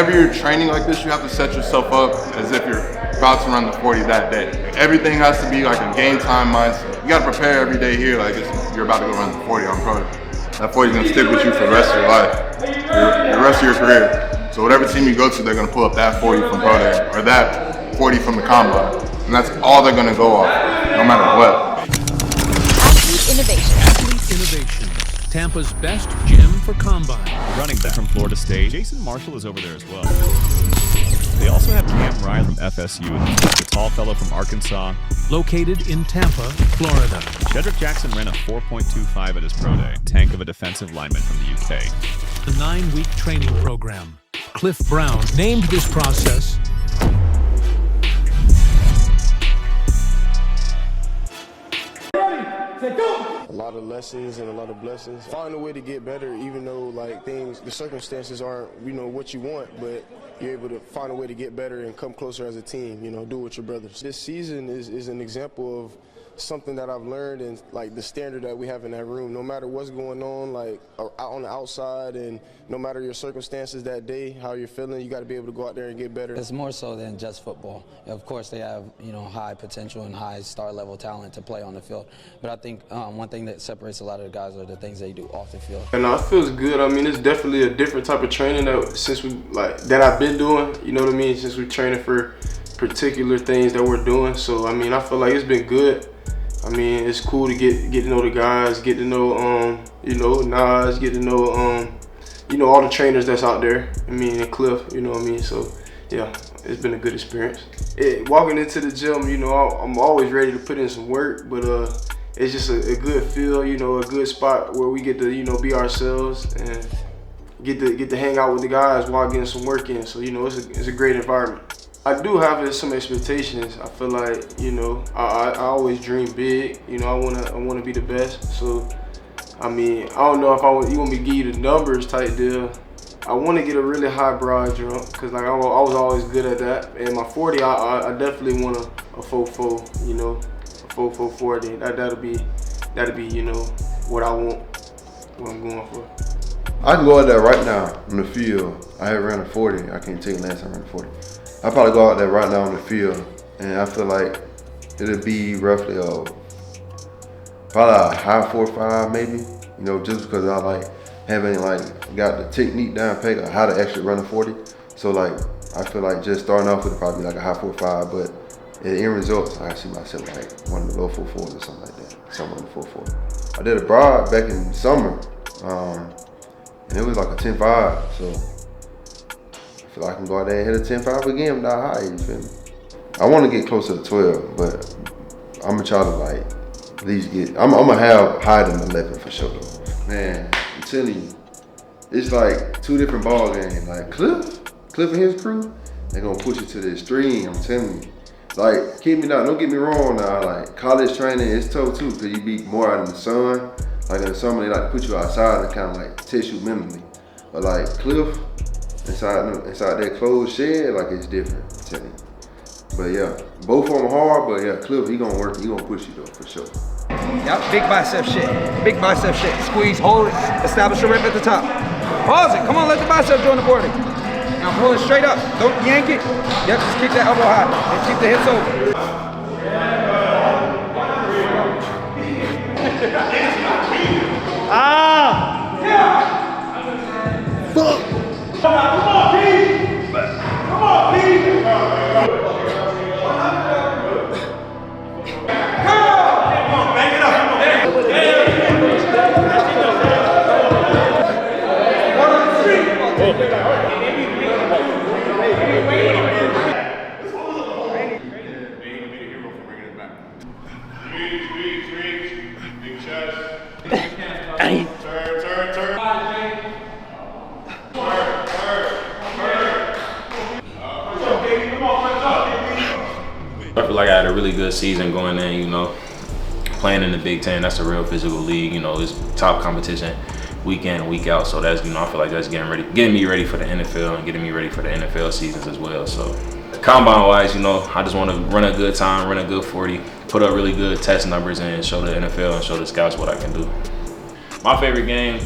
whenever you're training like this, you have to set yourself up as if you're about to run the 40 that day. Everything has to be like a game time mindset. You gotta prepare every day here like you're about to go run the 40 on pro day. That 40 is gonna stick with you for the rest of your life, the rest of your career. So whatever team you go to, they're gonna pull up that 40 from pro day or that 40 from the combine. And that's all they're gonna go off, no matter what. Athlete Innovation. Tampa's best gym for combine. Running back from Florida State, Jason Marshall is over there as well. They also have Cam Ryan from FSU, the tall fellow from Arkansas. Located in Tampa, Florida. Jedrick Jackson ran a 4.25 at his pro day. Tank of a defensive lineman from the UK. The 9-week training program. Cliff Brown named this process a lot of lessons and a lot of blessings. Find a way to get better, even though like the circumstances aren't, what you want, but you're able to find a way to get better and come closer as a team, do it with your brothers. This season is an example of something that I've learned and like the standard that we have in that room. No matter what's going on, like out on the outside, and no matter your circumstances that day, how you're feeling, you got to be able to go out there and get better. It's more so than just football. Of course, they have high potential and high star level talent to play on the field. But I think one thing that separates a lot of the guys are the things they do off the field. And it feels good. I mean, it's definitely a different type of training that I've been doing. You know what I mean? Since we're training for particular things that we're doing. So I mean, I feel like it's been good. I mean, it's cool to get to know the guys, get to know Nas, get to know all the trainers that's out there. I mean, and Cliff, you know what I mean? So yeah, it's been a good experience. Walking into the gym, I'm always ready to put in some work, but it's just a good feel, a good spot where we get to be ourselves and get to hang out with the guys while getting some work in. So it's a great environment. I do have some expectations. I feel like, I always dream big. I wanna be the best. So, I mean, I don't know if you want me to give you the numbers type deal. I want to get a really high broad jump because like I was always good at that. And my 40, I definitely want a 4.4. A 4.4 40. That'll be what I want. What I'm going for. I can go out there right now on the field. I have ran a 40. I can't tell you last time I ran a 40. I'll probably go out there right now on the field, and I feel like it'll be roughly probably a high 4.5 maybe, just because I haven't got the technique down pat of how to actually run a 40. So I feel like just starting off with probably like a high 4.5, but in the end results, I see myself like one of the low 4.4s or something like that, somewhere in the 4.4. I did a broad back in summer, and it was like a 10.5, so I feel like I can go out there and hit a 10.5 again, not high, you feel me? I want to get closer to 12, but I'm going to try to at least I'm going to have higher than 11 for sure though. Man, I'm telling you, it's like two different ball games. Like Cliff and his crew, they're going to push it to the extreme, I'm telling you. Don't get me wrong now, college training is tough too, because you be more out in the sun. Like in the summer, they like to put you outside and kind of test you mentally. But Cliff, inside that closed shed, it's different, I'm telling you. But yeah, both of them hard, but yeah, Cliff, he gonna work, he gonna push you though, for sure. Yep, big bicep shit. Squeeze, hold it, establish your rep at the top. Pause it, come on, let the bicep join the boarding. Now pull it straight up, don't yank it. Yep, just keep that elbow high and keep the hips over. Fuck! Come on, Pete! Come on, Pete! Come on, bang it up! Big chest. Turn. I feel like I had a really good season going in, playing in the Big Ten. That's a real physical league, it's top competition week in and week out. So that's, I feel like that's getting me ready for the NFL and getting me ready for the NFL seasons as well. So combine wise, I just want to run a good time, run a good 40, put up really good test numbers and show the NFL and show the scouts what I can do. My favorite game,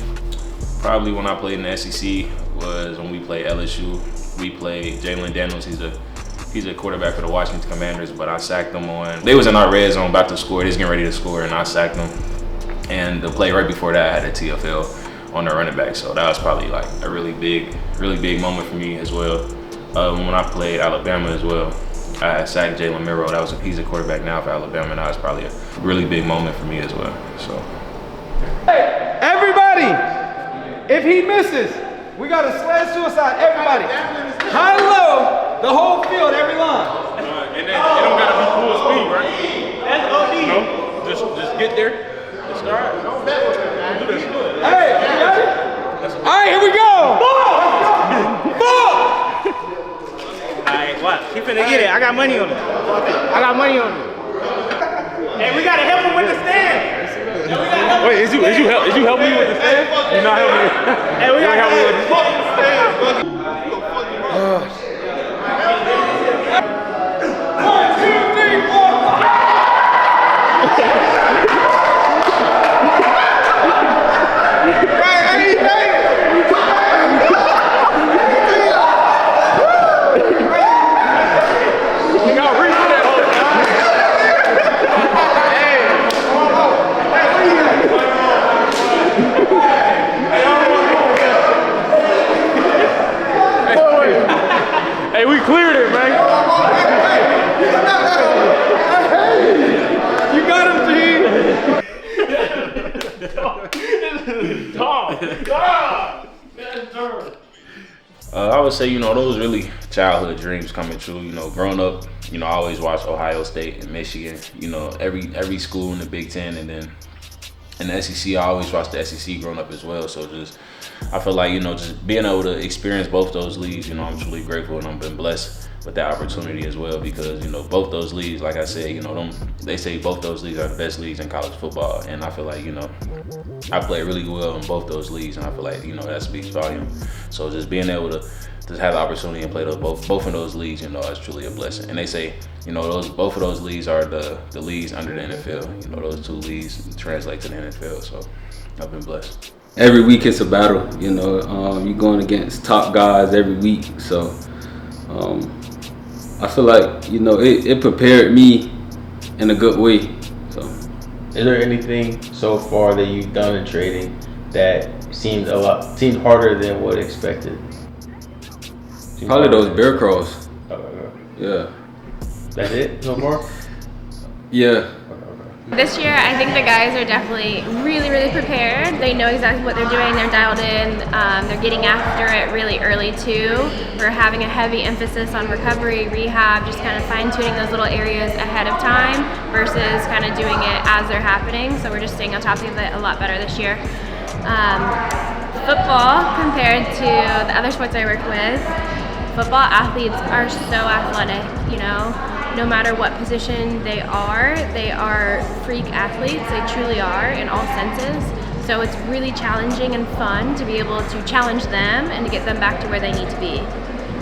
probably when I played in the SEC, was when we played LSU. We played Jalen Daniels. He's a quarterback for the Washington Commanders, but I sacked him on. They was in our red zone about to score. They was getting ready to score, and I sacked them. And the play right before that, I had a TFL on the running back. So that was probably like a really big moment for me as well. When I played Alabama as well, I had sacked Jalen Milroe. He's a quarterback now for Alabama, and that was probably a really big moment for me as well. So. Hey, everybody, if he misses, we got a sled suicide. Everybody, high low, the whole field, every line. And then it don't gotta be full speed, right? That's OD. No, just get there. Just start. Hey, you ready? All right, here we go. Ball. Alright, what? He finna get it. I got money on it. Hey, we gotta help him with the stand. Wait, is you helping me with the stand? You're not helping me. Hey, we gotta help him with the stand. Hey, we cleared it, man. You got him, I would say, those really childhood dreams coming true. Growing up, I always watched Ohio State and Michigan. Every school in the Big Ten, and then in the SEC, I always watched the SEC growing up as well. So I feel like, just being able to experience both those leagues, I'm truly grateful, and I've been blessed with that opportunity as well, because, both those leagues, like I said, they say both those leagues are the best leagues in college football. And I feel like, I played really well in both those leagues, and I feel like, that speaks volume. So just being able to just have the opportunity and play both of those leagues, is truly a blessing. And they say, both of those leagues are the leagues under the NFL. Those two leagues translate to the NFL. So I've been blessed. Every week it's a battle, you're going against top guys every week. So I feel like, it prepared me in a good way. So, is there anything so far that you've done in trading that seemed harder than what expected? Probably those bear crawls. Yeah. That's it so far? Yeah. This year, I think the guys are definitely really, really prepared. They know exactly what they're doing. They're dialed in. They're getting after it really early too. We're having a heavy emphasis on recovery, rehab, just kind of fine-tuning those little areas ahead of time versus kind of doing it as they're happening. So we're just staying on top of it a lot better this year. Football, compared to the other sports I work with, football athletes are so athletic, no matter what position they are freak athletes. They truly are in all senses. So it's really challenging and fun to be able to challenge them and to get them back to where they need to be.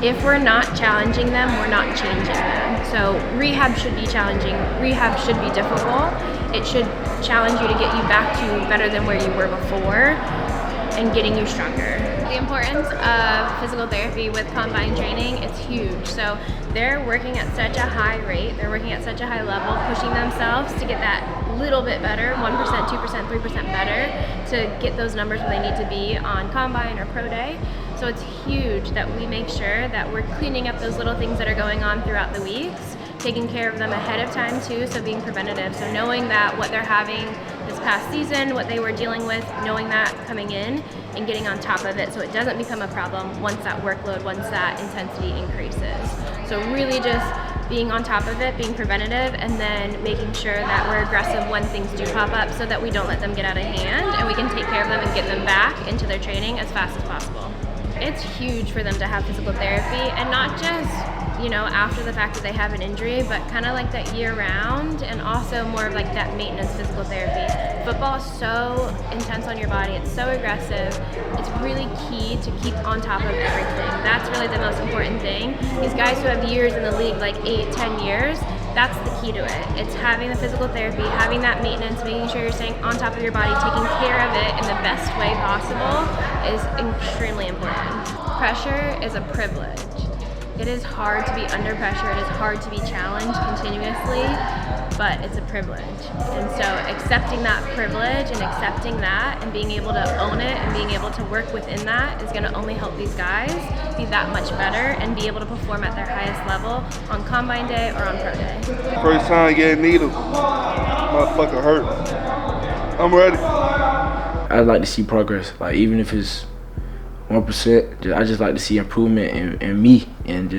If we're not challenging them, we're not changing them. So rehab should be challenging. Rehab should be difficult. It should challenge you to get you back to better than where you were before and getting you stronger. The importance of physical therapy with combine training, it's huge. So they're working at such a high rate, they're working at such a high level, pushing themselves to get that little bit better, 1%, 2%, 3% better, to get those numbers where they need to be on combine or pro day. So it's huge that we make sure that we're cleaning up those little things that are going on throughout the weeks, taking care of them ahead of time too, so being preventative. So knowing that what they're having this past season, what they were dealing with, knowing that coming in and getting on top of it so it doesn't become a problem once that workload, once that intensity increases. So really just being on top of it, being preventative, and then making sure that we're aggressive when things do pop up so that we don't let them get out of hand and we can take care of them and get them back into their training as fast as possible. It's huge for them to have physical therapy, and not just, after the fact that they have an injury, but kind of like that year round, and also more of like that maintenance physical therapy. Football is so intense on your body, it's so aggressive. It's really key to keep on top of everything. That's really the most important thing. These guys who have years in the league, like 8-10 years, that's the key to it. It's having the physical therapy, having that maintenance, making sure you're staying on top of your body, taking care of it in the best way possible is extremely important. pressure is a privilege. It is hard to be under pressure. It is hard to be challenged continuously, but it's a privilege. And so accepting that privilege and accepting that and being able to own it and being able to work within that is going to only help these guys be that much better and be able to perform at their highest level on Combine Day or on Pro Day. First time getting needles, motherfucker hurt. I'm ready. I'd like to see progress, like even if it's 1%, I just like to see improvement in me and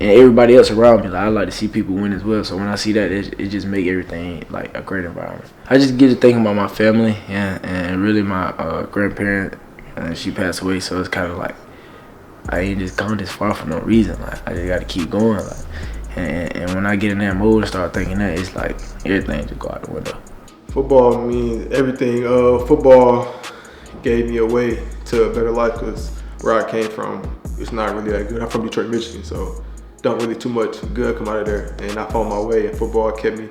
everybody else around me. Like, I like to see people win as well. So when I see that, it just make everything like a great environment. I just get to thinking about my family and really my grandparent. She passed away, so it's kind of like I ain't just gone this far for no reason. Like I just got to keep going. Like, and when I get in that mode and start thinking that, it's like everything just go out the window. Football means everything. Football gave me a way to a better life because where I came from, it's not really that good. I'm from Detroit, Michigan, so don't really too much good come out of there. And I found my way, and football kept me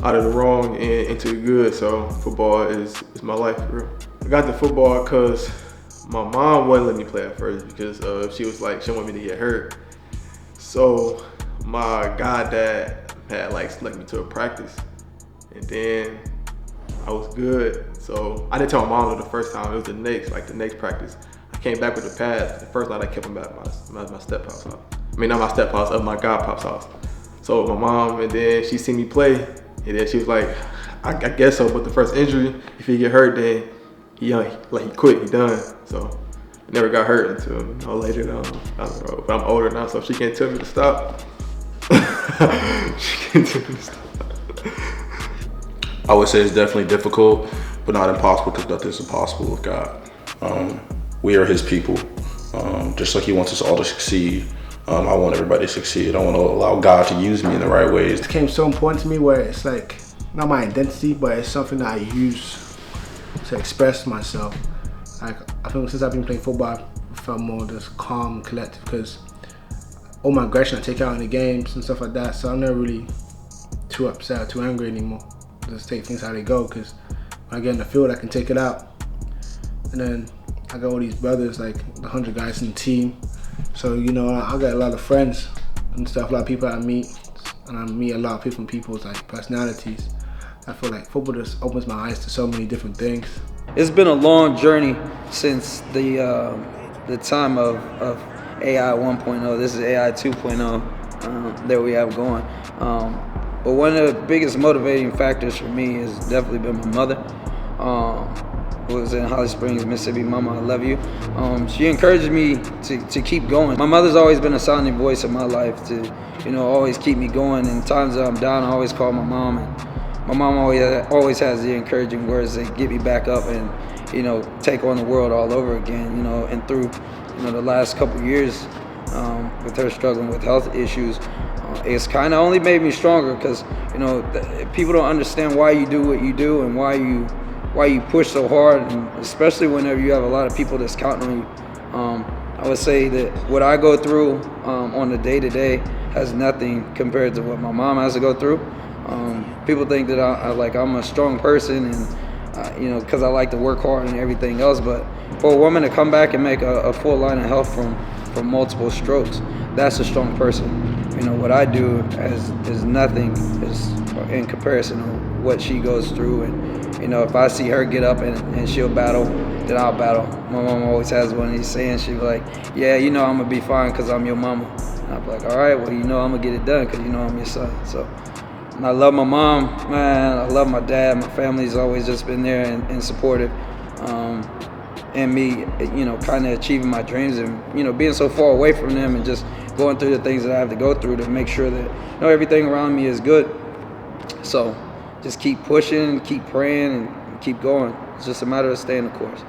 out of the wrong and into the good. So football is my life, for real. I got to football because my mom wouldn't let me play at first because she was like, she wanted me to get hurt. So my goddad had like select me to a practice, and then I was good. So I didn't tell my mom the first time. It was the next practice. I came back with the pads. The first night I kept them back at my step-pop's house. I mean, not my step-pop's, of my godpop's house. So my mom, and then she seen me play, and then she was like, I guess so, but the first injury, if he get hurt, then he quit, he done. So I never got hurt until later down the road. But I'm older now, so she can't tell me to stop. She can't tell me to stop. I would say it's definitely difficult, but not impossible because nothing's impossible with God. We are his people. Just like he wants us all to succeed, I want everybody to succeed. I want to allow God to use me in the right ways. It became so important to me where it's like, not my identity, but it's something that I use to express myself. Like, I think since I've been playing football, I felt more just calm, collective, because all my aggression I take out in the games and stuff like that, so I'm never really too upset or too angry anymore. Just take things how they go, because when I get in the field, I can take it out. And then I got all these brothers, like 100 guys in the team. So, you know, I got a lot of friends and stuff, a lot of people I meet. And I meet a lot of different people's like personalities. I feel like football just opens my eyes to so many different things. It's been a long journey since the time of AI 1.0. This is AI 2.0 that we have going. But one of the biggest motivating factors for me has definitely been my mother. Who was in Holly Springs, Mississippi. Mama, I love you. She encouraged me to keep going. My mother's always been a sounding voice in my life to, you know, always keep me going. In times that I'm down, I always call my mom. And my mom always has the encouraging words that get me back up and, you know, take on the world all over again. You know, and through, you know, the last couple of years with her struggling with health issues, it's kind of only made me stronger because, you know, people don't understand why you do what you do and why you push so hard, and especially whenever you have a lot of people that's counting on you. I would say that what I go through on the day-to-day has nothing compared to what my mom has to go through. People think that I'm a strong person and you know, because I like to work hard and everything else, but for a woman to come back and make a full line of health from multiple strokes, that's a strong person. You know, what I do is nothing in comparison to what she goes through. And you know, if I see her get up and she'll battle, then I'll battle. My mom always has one of these sayings. She'll be like, yeah, you know I'm going to be fine because I'm your mama. And I'll be like, all right, well, you know I'm going to get it done because you know I'm your son. So, and I love my mom, man. I love my dad. My family's always just been there and supportive. And me, you know, kind of achieving my dreams and, you know, being so far away from them and just going through the things that I have to go through to make sure that, you know, everything around me is good. So, just keep pushing, keep praying, and keep going. It's just a matter of staying the course.